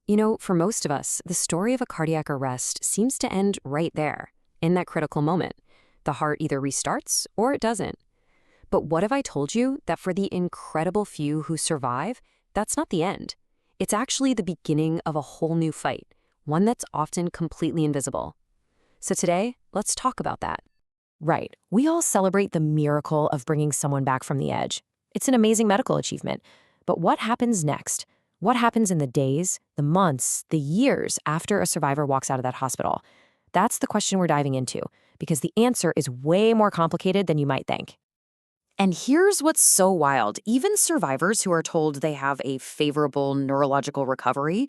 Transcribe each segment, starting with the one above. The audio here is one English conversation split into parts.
You know, for most of us, the story of a cardiac arrest seems to end right there, in that critical moment. The heart either restarts or it doesn't. But what if I told you that for the incredible few who survive, that's not the end? It's actually the beginning of a whole new fight, one that's often completely invisible. So today, let's talk about that. Right. We all celebrate the miracle of bringing someone back from the edge. It's an amazing medical achievement. But what happens next? What happens in the days, the months, the years after a survivor walks out of that hospital? That's the question we're diving into, because the answer is way more complicated than you might think. And here's what's so wild. Even survivors who are told they have a favorable neurological recovery,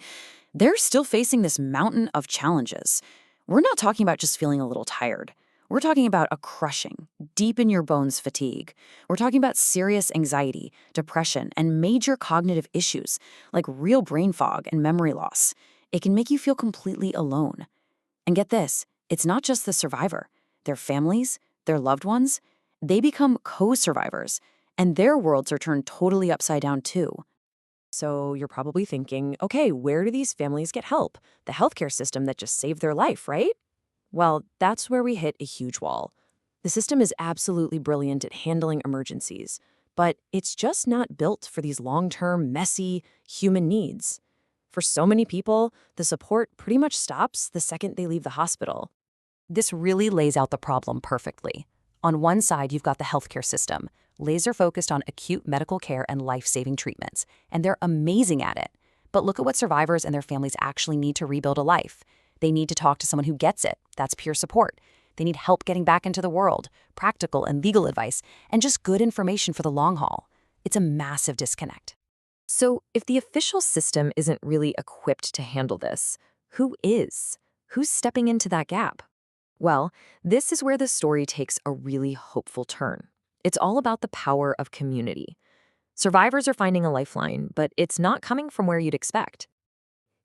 they're still facing this mountain of challenges. We're not talking about just feeling a little tired. We're talking about a crushing, deep in your bones fatigue. We're talking about serious anxiety, depression, and major cognitive issues like real brain fog and memory loss. It can make you feel completely alone. And get this, it's not just the survivor. Their families, their loved ones, they become co-survivors, and their worlds are turned totally upside down too. So you're probably thinking, okay, where do these families get help? The healthcare system that just saved their life, right? Well, that's where we hit a huge wall. The system is absolutely brilliant at handling emergencies, but it's just not built for these long-term, messy, human needs. For so many people, the support pretty much stops the second they leave the hospital. This really lays out the problem perfectly. On one side, you've got the healthcare system, laser-focused on acute medical care and life-saving treatments, and they're amazing at it. But look at what survivors and their families actually need to rebuild a life. They need to talk to someone who gets it. That's peer support. They need help getting back into the world, practical and legal advice, and just good information for the long haul. It's a massive disconnect. So if the official system isn't really equipped to handle this, who is? Who's stepping into that gap? Well, this is where the story takes a really hopeful turn. It's all about the power of community. Survivors are finding a lifeline, but it's not coming from where you'd expect.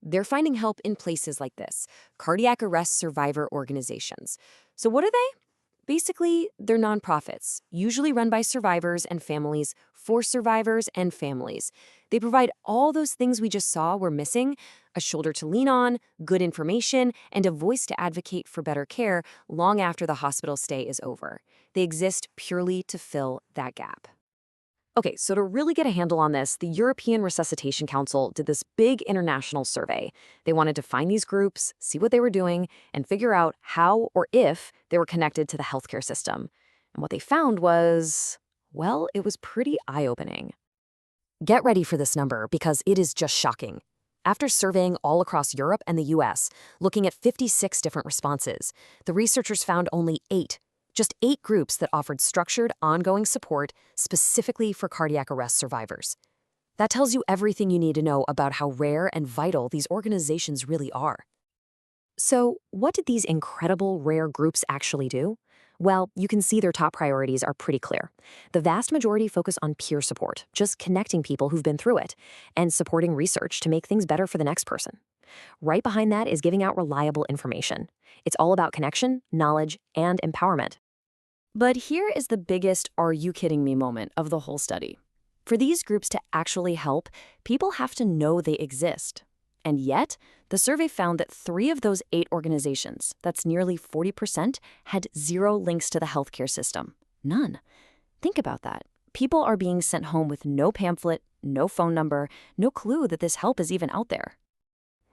They're finding help in places like this, cardiac arrest survivor organizations. So what are they? Basically, they're nonprofits, usually run by survivors and families for survivors and families. They provide all those things we just saw were missing: a shoulder to lean on, good information, and a voice to advocate for better care long after the hospital stay is over. They exist purely to fill that gap. Okay, so to really get a handle on this, the European Resuscitation Council did this big international survey. They wanted to find these groups, see what they were doing, and figure out how or if they were connected to the healthcare system. And what they found was, well, it was pretty eye-opening. Get ready for this number because it is just shocking. After surveying all across Europe and the US, looking at 56 different responses, the researchers found only just eight groups that offered structured, ongoing support specifically for cardiac arrest survivors. That tells you everything you need to know about how rare and vital these organizations really are. So, what did these incredible, rare groups actually do? Well, you can see their top priorities are pretty clear. The vast majority focus on peer support, just connecting people who've been through it, and supporting research to make things better for the next person. Right behind that is giving out reliable information. It's all about connection, knowledge, and empowerment. But here is the biggest "are you kidding me" moment of the whole study. For these groups to actually help, people have to know they exist. And yet, the survey found that 3 of those 8 organizations, that's nearly 40%, had 0 links to the healthcare system. None. Think about that. People are being sent home with no pamphlet, no phone number, no clue that this help is even out there.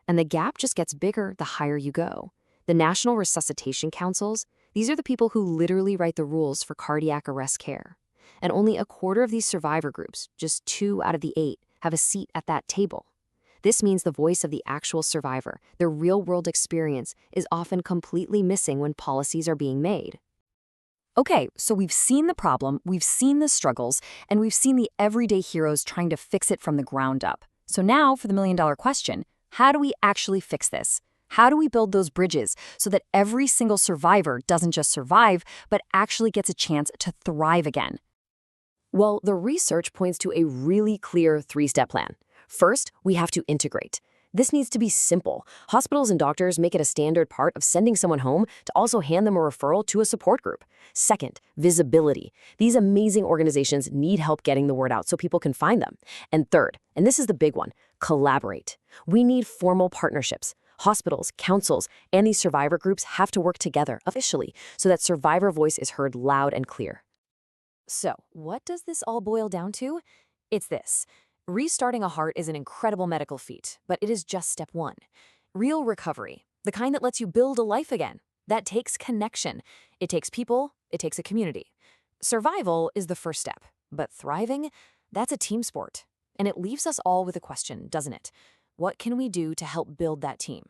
And the gap just gets bigger the higher you go. The National Resuscitation Councils, these are the people who literally write the rules for cardiac arrest care. And only a quarter of these survivor groups, just 2 out of the 8, have a seat at that table. This means the voice of the actual survivor, their real-world experience, is often completely missing when policies are being made. Okay, so we've seen the problem, we've seen the struggles, and we've seen the everyday heroes trying to fix it from the ground up. So now for the million-dollar question, how do we actually fix this? How do we build those bridges so that every single survivor doesn't just survive, but actually gets a chance to thrive again? Well, the research points to a really clear 3-step plan. First, we have to integrate. This needs to be simple. Hospitals and doctors make it a standard part of sending someone home to also hand them a referral to a support group. Second, visibility. These amazing organizations need help getting the word out so people can find them. And third, and this is the big one, Collaborate. We need formal partnerships. Hospitals, councils, and these survivor groups have to work together officially so that survivor voice is heard loud and clear. So, what does this all boil down to? It's this. Restarting a heart is an incredible medical feat, but it is just step one. Real recovery, the kind that lets you build a life again, that takes connection. It takes people, it takes a community. Survival is the first step, but thriving, that's a team sport. And it leaves us all with a question, doesn't it? What can we do to help build that team?